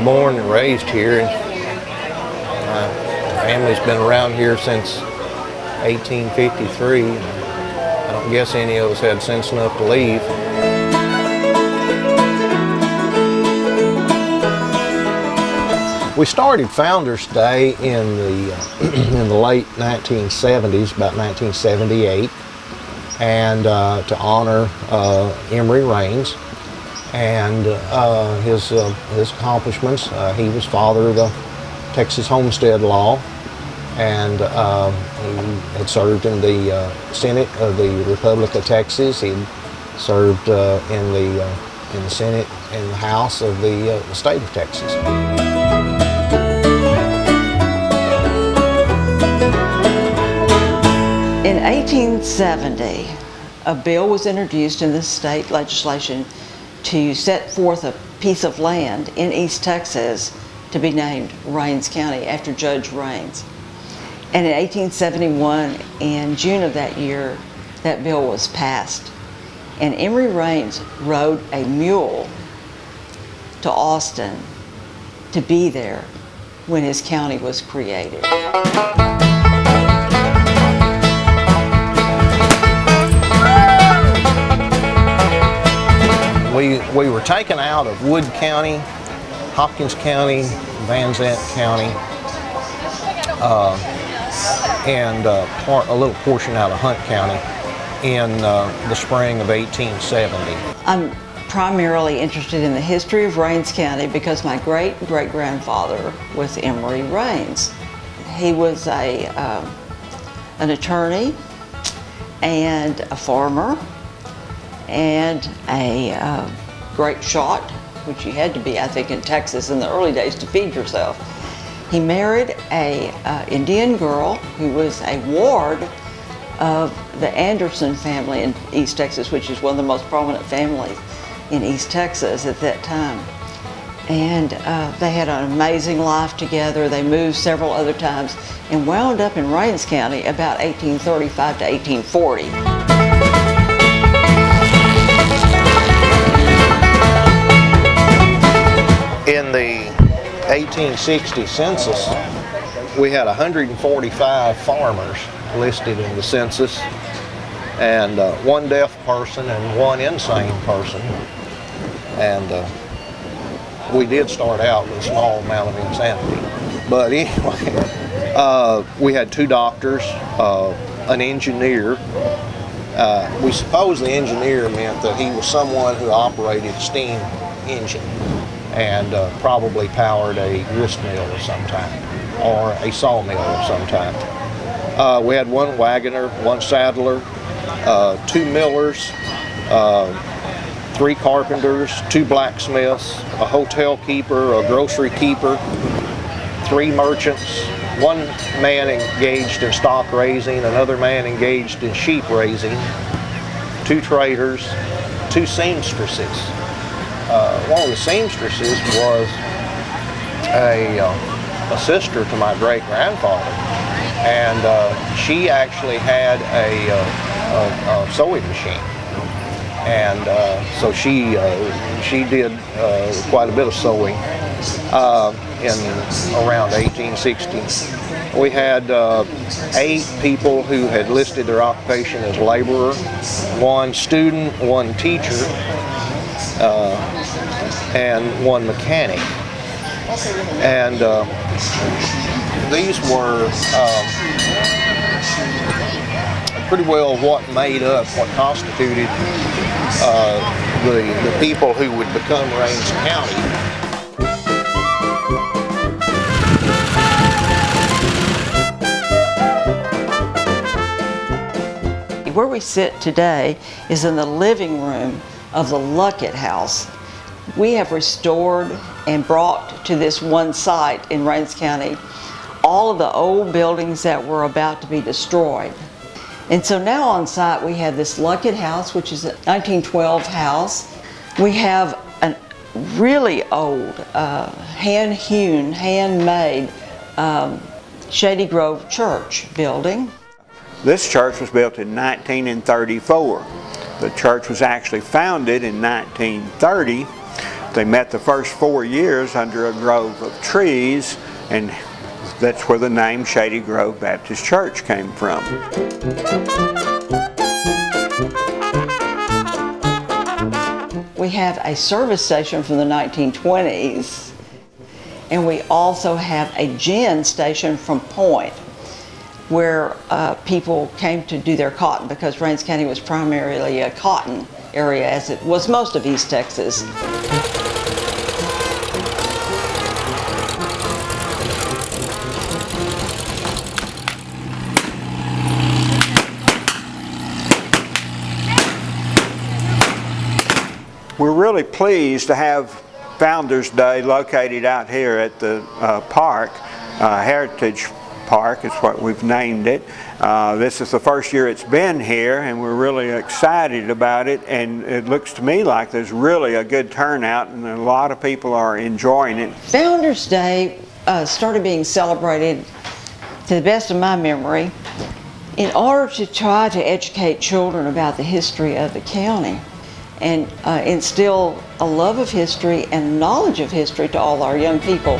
born and raised here, and my family's been around here since 1853. I don't guess any of us had sense enough to leave. We started Founders Day in the in the late 1970s, about 1978, and to honor Emory Raines and his accomplishments. He was father of the Texas Homestead Law, and he had served in the Senate of the Republic of Texas. He served in the Senate and the House of the state of Texas. In 1870, a bill was introduced in the state legislation to set forth a piece of land in East Texas to be named Raines County after Judge Raines. And in 1871, in June of that year, that bill was passed. And Emory Raines rode a mule to Austin to be there when his county was created. We were taken out of Wood County, Hopkins County, Van Zant County, and a little portion out of Hunt County in the spring of 1870. I'm primarily interested in the history of Raines County because my great-great-grandfather was Emory Raines. He was an attorney and a farmer and a great shot, which you had to be, I think, in Texas in the early days to feed yourself. He married a Indian girl who was a ward of the Anderson family in East Texas, which is one of the most prominent families in East Texas at that time. And they had an amazing life together. They moved several other times and wound up in Raines County about 1835 to 1840. In the 1860 census, we had 145 farmers listed in the census, and one deaf person and one insane person. And we did start out with a small amount of insanity. But anyway, we had 2 doctors, an engineer. We suppose the engineer meant that he was someone who operated a steam engine and probably powered a grist mill of some type or a sawmill of some type. We had 1 wagoner, 1 saddler, 2 millers, 3 carpenters, 2 blacksmiths, a hotel keeper, a grocery keeper, 3 merchants, 1 man engaged in stock raising, another man engaged in sheep raising, 2 traders, 2 seamstresses. One of the seamstresses was a sister to my great-grandfather, and she actually had a sewing machine, and so she did quite a bit of sewing in around 1860. We had 8 people who had listed their occupation as laborer, 1 student, 1 teacher, and 1 mechanic. And these were pretty well what made up, what constituted the people who would become Raines County. Where we sit today is in the living room of the Luckett House. We have restored and brought to this one site in Raines County all of the old buildings that were about to be destroyed. And so now on site we have this Luckett House, which is a 1912 house. We have a really old, hand-hewn, handmade Shady Grove Church building. This church was built in 1934. The church was actually founded in 1930 They met the first 4 years under a grove of trees, and that's where the name Shady Grove Baptist Church came from. We have a service station from the 1920s, and we also have a gin station from Point, where people came to do their cotton, because Rains County was primarily a cotton area, as it was most of East Texas. We're really pleased to have Founders Day located out here at the park, Heritage Park is what we've named it. This is the first year it's been here, and we're really excited about it, and it looks to me like there's really a good turnout and a lot of people are enjoying it. Founders Day started being celebrated, to the best of my memory, in order to try to educate children about the history of the county and instill a love of history and knowledge of history to all our young people.